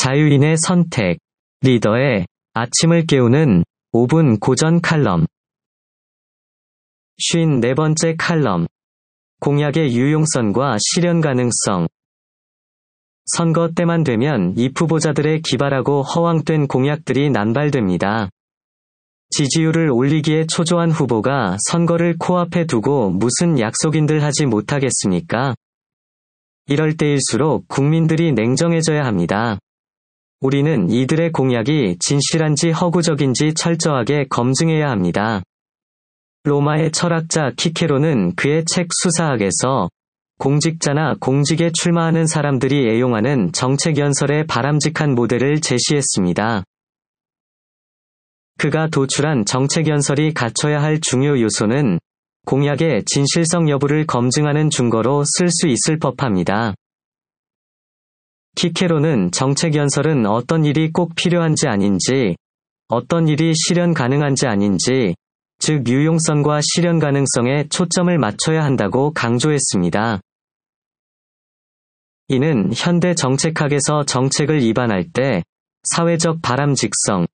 자유인의 선택, 리더의 아침을 깨우는 5분 고전 칼럼. 54번째 칼럼. 공약의 유용성과 실현 가능성. 선거 때만 되면 이 후보자들의 기발하고 허황된 공약들이 난발됩니다. 지지율을 올리기에 초조한 후보가 선거를 코앞에 두고 무슨 약속인들 하지 못하겠습니까? 이럴 때일수록 국민들이 냉정해져야 합니다. 우리는 이들의 공약이 진실한지 허구적인지 철저하게 검증해야 합니다. 로마의 철학자 키케로는 그의 책 수사학에서 공직자나 공직에 출마하는 사람들이 애용하는 정책연설의 바람직한 모델을 제시했습니다. 그가 도출한 정책연설이 갖춰야 할 중요 요소는 공약의 진실성 여부를 검증하는 증거로 쓸 수 있을 법합니다. 키케로는 정책연설은 어떤 일이 꼭 필요한지 아닌지, 어떤 일이 실현 가능한지 아닌지, 즉 유용성과 실현 가능성에 초점을 맞춰야 한다고 강조했습니다. 이는 현대 정책학에서 정책을 입안할 때 사회적 바람직성과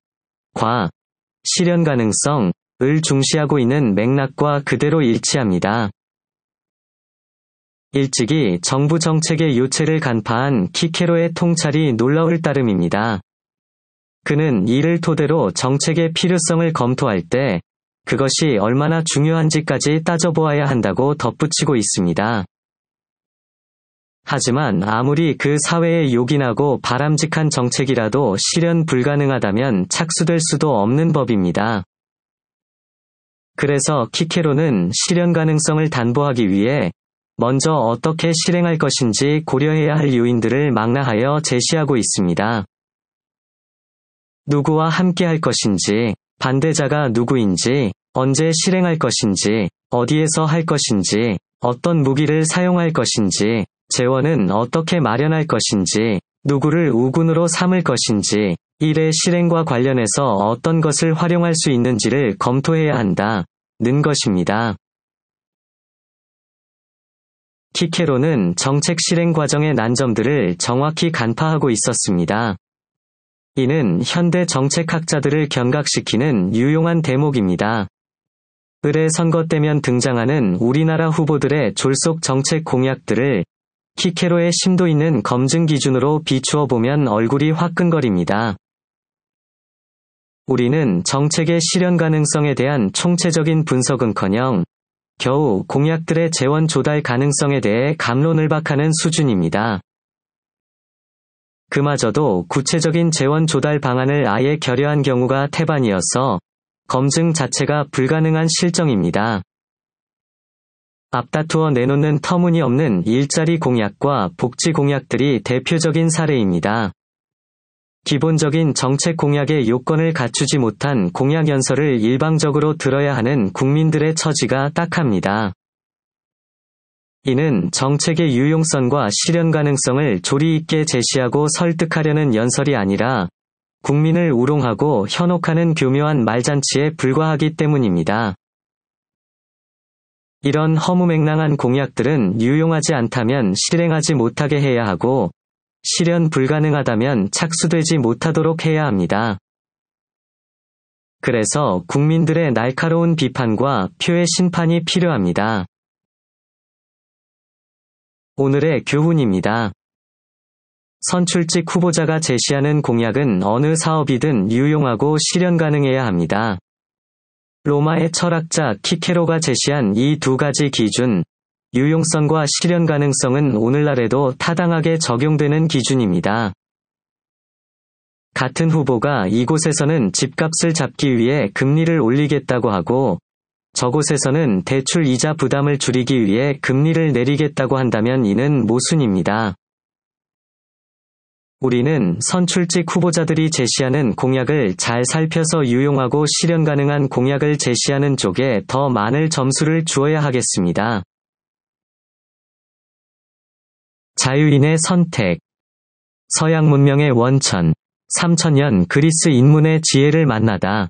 실현 가능성을 중시하고 있는 맥락과 그대로 일치합니다. 일찍이 정부 정책의 요체를 간파한 키케로의 통찰이 놀라울 따름입니다. 그는 이를 토대로 정책의 필요성을 검토할 때 그것이 얼마나 중요한지까지 따져보아야 한다고 덧붙이고 있습니다. 하지만 아무리 그 사회에 요긴하고 바람직한 정책이라도 실현 불가능하다면 착수될 수도 없는 법입니다. 그래서 키케로는 실현 가능성을 담보하기 위해 먼저 어떻게 실행할 것인지 고려해야 할 요인들을 망라하여 제시하고 있습니다. 누구와 함께 할 것인지, 반대자가 누구인지, 언제 실행할 것인지, 어디에서 할 것인지, 어떤 무기를 사용할 것인지, 재원은 어떻게 마련할 것인지, 누구를 우군으로 삼을 것인지, 일의 실행과 관련해서 어떤 것을 활용할 수 있는지를 검토해야 한다는 것입니다. 키케로는 정책 실행 과정의 난점들을 정확히 간파하고 있었습니다. 이는 현대 정책학자들을 경각시키는 유용한 대목입니다. 을의 선거 때면 등장하는 우리나라 후보들의 졸속 정책 공약들을 키케로의 심도 있는 검증 기준으로 비추어 보면 얼굴이 화끈거립니다. 우리는 정책의 실현 가능성에 대한 총체적인 분석은커녕 겨우 공약들의 재원 조달 가능성에 대해 갑론을박하는 수준입니다. 그마저도 구체적인 재원 조달 방안을 아예 결여한 경우가 태반이어서 검증 자체가 불가능한 실정입니다. 앞다투어 내놓는 터무니없는 일자리 공약과 복지 공약들이 대표적인 사례입니다. 기본적인 정책 공약의 요건을 갖추지 못한 공약 연설을 일방적으로 들어야 하는 국민들의 처지가 딱합니다. 이는 정책의 유용성과 실현 가능성을 조리 있게 제시하고 설득하려는 연설이 아니라 국민을 우롱하고 현혹하는 교묘한 말잔치에 불과하기 때문입니다. 이런 허무맹랑한 공약들은 유용하지 않다면 실행하지 못하게 해야 하고 실현 불가능하다면 착수되지 못하도록 해야 합니다. 그래서 국민들의 날카로운 비판과 표의 심판이 필요합니다. 오늘의 교훈입니다. 선출직 후보자가 제시하는 공약은 어느 사업이든 유용하고 실현 가능해야 합니다. 로마의 철학자 키케로가 제시한 이 두 가지 기준, 유용성과 실현 가능성은 오늘날에도 타당하게 적용되는 기준입니다. 같은 후보가 이곳에서는 집값을 잡기 위해 금리를 올리겠다고 하고 저곳에서는 대출 이자 부담을 줄이기 위해 금리를 내리겠다고 한다면 이는 모순입니다. 우리는 선출직 후보자들이 제시하는 공약을 잘 살펴서 유용하고 실현 가능한 공약을 제시하는 쪽에 더 많은 점수를 주어야 하겠습니다. 자유인의 선택. 서양 문명의 원천. 3000년 그리스 인문의 지혜를 만나다.